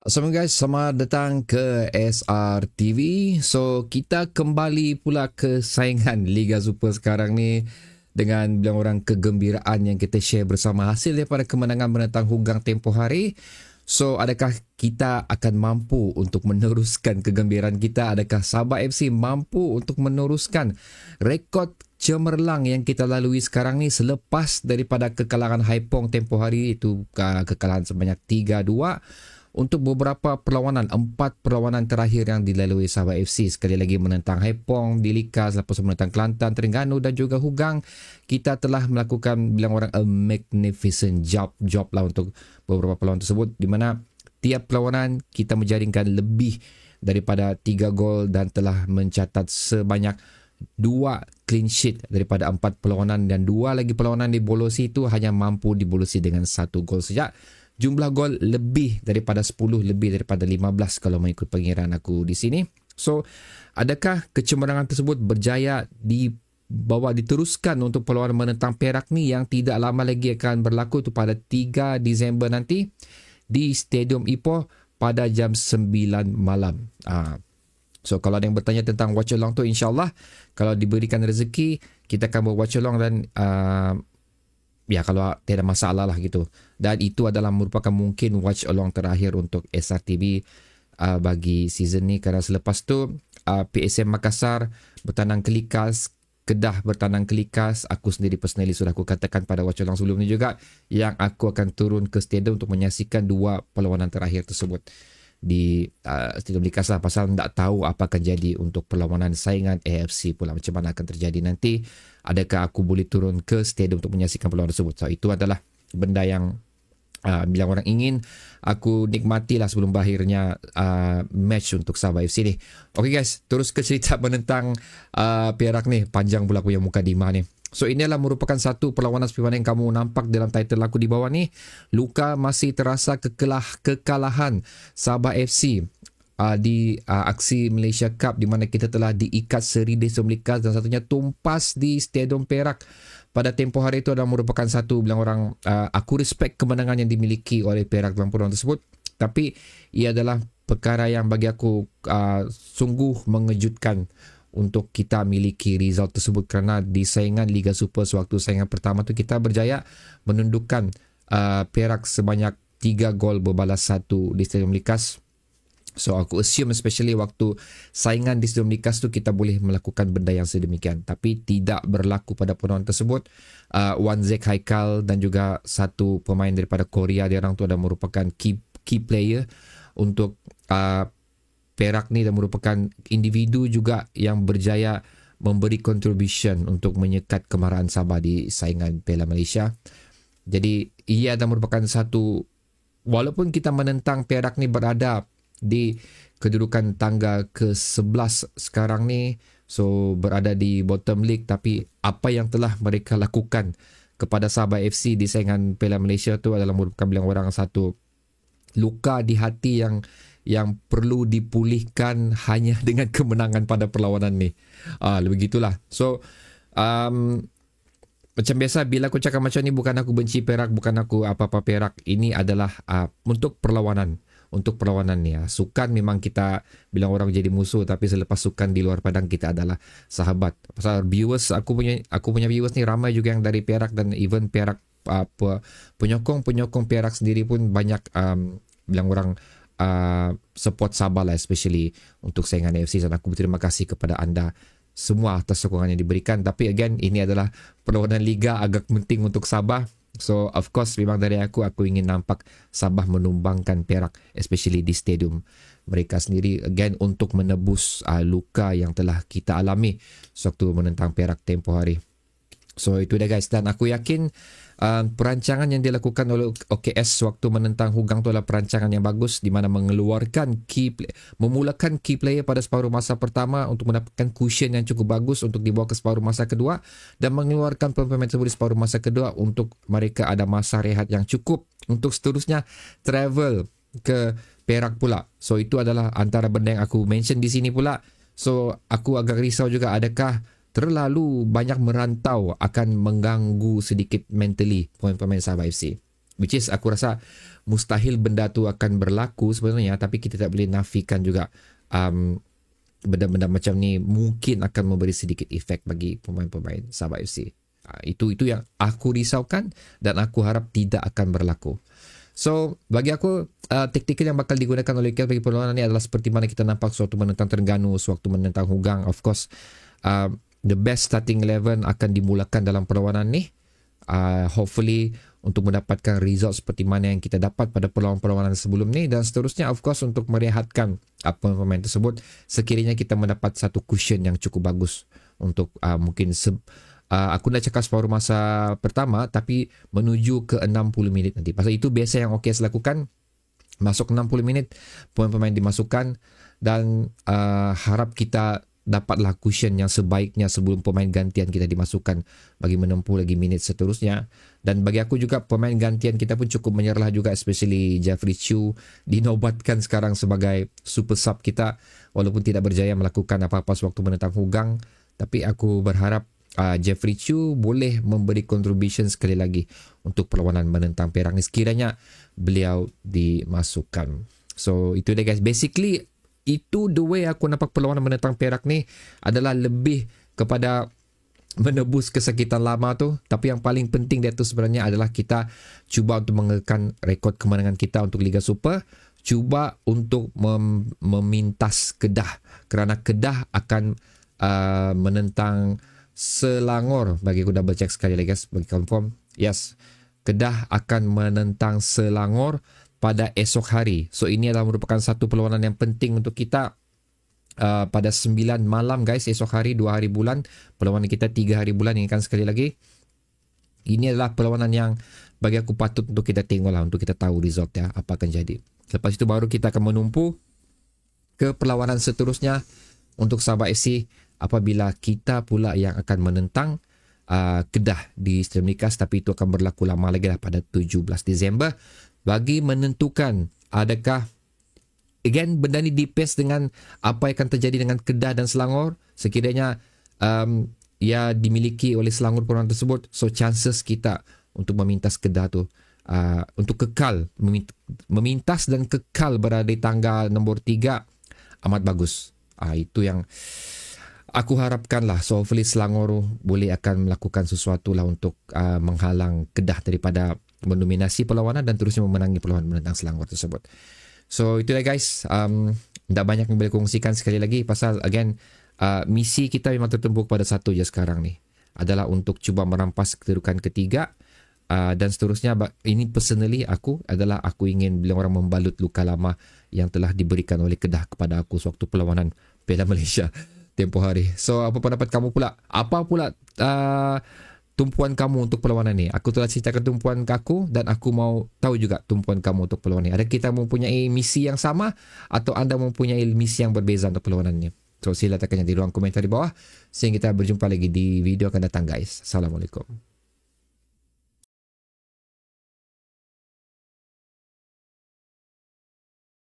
Assalamualaikum guys, selamat datang ke SRTV. So, kita kembali pula ke saingan Liga Super sekarang ni dengan bilang orang kegembiraan yang kita share bersama hasil daripada kemenangan menentang Hougang tempoh hari. So, adakah kita akan mampu untuk meneruskan kegembiraan kita? Adakah Sabah FC mampu untuk meneruskan rekod cemerlang yang kita lalui sekarang ni selepas daripada kekalahan Haipong tempoh hari, itu kekalahan sebanyak 3-2 untuk beberapa perlawanan, 4 perlawanan terakhir yang dilalui Sabah FC. Sekali lagi menentang Haipong di Likas, lepas menentang Kelantan, Terengganu dan juga Hougang. Kita telah melakukan bilang orang a magnificent job lah untuk beberapa perlawanan tersebut, di mana tiap perlawanan kita menjaringkan lebih daripada 3 gol dan telah mencatat sebanyak 2 clean sheet daripada 4 perlawanan, dan 2 lagi perlawanan dibolosi itu hanya mampu dibolosi dengan 1 gol saja. Jumlah gol lebih daripada 10, lebih daripada 15 kalau mengikut pengiraan aku di sini. So, adakah kecemerlangan tersebut berjaya diteruskan untuk perlawanan menentang Perak ni yang tidak lama lagi akan berlaku tu pada 3 Disember nanti di Stadium Ipoh pada jam 9 malam. So, kalau ada yang bertanya tentang watch along tu, insyaAllah kalau diberikan rezeki, kita akan buat watch along dan ya, kalau tidak masalah lah gitu. Dan itu adalah merupakan mungkin watch along terakhir untuk SRTB bagi season ni, kerana selepas tu PSM Makassar bertandang ke Likas, Kedah bertandang ke Likas. Aku sendiri personally sudah aku katakan pada watch along sebelum ni juga yang aku akan turun ke stadium untuk menyaksikan 2 perlawanan terakhir tersebut di Stadium Likas lah, pasal tak tahu apa akan jadi untuk perlawanan saingan AFC pula, macam mana akan terjadi nanti. Adakah aku boleh turun ke stadium untuk menyaksikan perlawanan tersebut? So, itu adalah benda yang bila orang ingin aku nikmatilah sebelum berakhirnya match untuk Sabah FC ni. Okay guys, terus ke cerita menentang Perak ni. Panjang pula aku yang mukadimah ni. So, ini adalah merupakan satu perlawanan seperti mana yang kamu nampak dalam title aku di bawah ni. Luka masih terasa kekalahan Sabah FC di aksi Malaysia Cup, di mana kita telah diikat seri di Stadium Likas dan satunya tumpas di Stadium Perak pada tempoh hari itu. Adalah merupakan satu bilang orang aku respect kemenangan yang dimiliki oleh Perak dalam perlawanan tersebut, tapi ia adalah perkara yang bagi aku sungguh mengejutkan untuk kita miliki result tersebut, kerana di saingan Liga Super sewaktu saingan pertama tu kita berjaya menundukkan Perak sebanyak 3 gol berbalas 1 di Stadium Likas. So, aku assume especially waktu saingan di Stadium Likas tu kita boleh melakukan benda yang sedemikian, tapi tidak berlaku pada perlawanan tersebut. Wan Zek Haikal dan juga satu pemain daripada Korea, dia orang tu adalah merupakan key player untuk Perak ni, dan merupakan individu juga yang berjaya memberi contribution untuk menyekat kemarahan Sabah di saingan Piala Malaysia. Jadi ia adalah merupakan satu, walaupun kita menentang Perak ni berada di kedudukan tangga ke-11 sekarang ni, so berada di bottom league, tapi apa yang telah mereka lakukan kepada Sabah FC di saingan Piala Malaysia tu adalah merupakan bilang orang satu luka di hati yang perlu dipulihkan hanya dengan kemenangan pada perlawanan ni. Begitulah. So macam biasa, bila aku cakap macam ni, bukan aku benci Perak, bukan aku apa-apa Perak. Ini adalah untuk perlawanan. Untuk perlawanan ni, sukan memang kita bilang orang jadi musuh, tapi selepas sukan di luar padang kita adalah sahabat. Pasal viewers, aku punya viewers ni ramai juga yang dari Perak, dan even Perak penyokong Perak sendiri pun banyak bilang orang support Sabah lah, especially untuk saingan AFC. Dan aku berterima kasih kepada anda semua atas sokongan yang diberikan. Tapi again, ini adalah perlawanan Liga, agak penting untuk Sabah. So, of course, memang dari aku ingin nampak Sabah menumbangkan Perak, especially di stadium mereka sendiri, again, untuk menebus luka yang telah kita alami sewaktu menentang Perak tempoh hari. So, itu dia guys. Dan aku yakin perancangan yang dilakukan oleh OKS waktu menentang Hougang tu adalah perancangan yang bagus, di mana memulakan key player pada separuh masa pertama untuk mendapatkan cushion yang cukup bagus untuk dibawa ke separuh masa kedua, dan mengeluarkan pemain tersebut di separuh masa kedua untuk mereka ada masa rehat yang cukup untuk seterusnya travel ke Perak pula. So, itu adalah antara benda yang aku mention di sini pula. So, aku agak risau juga, adakah terlalu banyak merantau akan mengganggu sedikit mentally pemain-pemain Sabah FC. Which is aku rasa mustahil benda tu akan berlaku sebenarnya, tapi kita tak boleh nafikan juga benda-benda macam ni mungkin akan memberi sedikit efek bagi pemain-pemain Sabah FC. Itu yang aku risaukan dan aku harap tidak akan berlaku. So, bagi aku, taktikal yang bakal digunakan oleh KL bagi perlawanan ni adalah seperti mana kita nampak sewaktu menentang Terengganu, sewaktu menentang Hougang. Of course, the best starting 11 akan dimulakan dalam perlawanan ni. Hopefully, untuk mendapatkan result seperti mana yang kita dapat pada perlawanan-perlawanan sebelum ni, dan seterusnya of course untuk merehatkan pemain tersebut sekiranya kita mendapat satu cushion yang cukup bagus untuk mungkin aku nak cakap separuh masa pertama, tapi menuju ke 60 minit nanti. Pasal itu biasa yang OKS lakukan, masuk 60 minit pemain-pemain dimasukkan, dan harap kita dapatlah cushion yang sebaiknya sebelum pemain gantian kita dimasukkan bagi menempuh lagi minit seterusnya. Dan bagi aku juga pemain gantian kita pun cukup menyerlah juga, especially Jeffrey Chu dinobatkan sekarang sebagai super sub kita walaupun tidak berjaya melakukan apa-apa sewaktu menentang Hougang. Tapi aku berharap Jeffrey Chu boleh memberi contribution sekali lagi untuk perlawanan menentang Perak ni sekiranya beliau dimasukkan. So itu dia guys, basically itu the way aku nampak perlawanan menentang Perak ni adalah lebih kepada menebus kesakitan lama tu. Tapi yang paling penting dia tu sebenarnya adalah kita cuba untuk mengekalkan rekod kemenangan kita untuk Liga Super. Cuba untuk memintas Kedah, kerana Kedah akan menentang Selangor. Bagi aku double check sekali lagi guys, bagi confirm. Yes, Kedah akan menentang Selangor pada esok hari. So ini adalah merupakan satu perlawanan yang penting untuk kita pada 9 malam guys, esok hari 2 hari bulan. Perlawanan kita 3 hari bulan, ingatkan sekali lagi. Ini adalah perlawanan yang bagi aku patut untuk kita tengok lah, untuk kita tahu result ya, apa akan jadi. Lepas itu baru kita akan menumpu ke perlawanan seterusnya untuk Sabah FC, apabila kita pula yang akan menentang Kedah di Stream Likas. Tapi itu akan berlaku lama lagi lah, pada 17 Disember. Bagi menentukan adakah, again benda ni depends dengan apa yang akan terjadi dengan Kedah dan Selangor. Sekiranya ia dimiliki oleh Selangor perlawanan tersebut, so chances kita untuk memintas Kedah tu untuk kekal, memintas dan kekal berada di tangga nombor 3 amat bagus. Itu yang aku harapkan lah. So hopefully Selangor boleh akan melakukan sesuatu lah untuk menghalang Kedah daripada mendominasi perlawanan dan terusnya memenangi perlawanan menentang Selangor tersebut. So itu dah guys, tak banyak yang boleh kongsikan sekali lagi, pasal again misi kita memang tertumpu pada satu je sekarang ni, adalah untuk cuba merampas kedudukan ketiga. Dan seterusnya, ini personally aku ingin bila orang membalut luka lama yang telah diberikan oleh Kedah kepada aku sewaktu perlawanan Piala Malaysia tempoh hari. So apa pendapat kamu pula? Apa pula tumpuan kamu untuk perlawanan ni? Aku telah ceritakan tumpuan aku, dan aku mau tahu juga tumpuan kamu untuk perlawanan ni. Ada kita mempunyai misi yang sama atau anda mempunyai misi yang berbeza untuk perlawanan ni? So sila tekannya di ruang komentar di bawah. Sehingga kita berjumpa lagi di video akan datang guys. Assalamualaikum.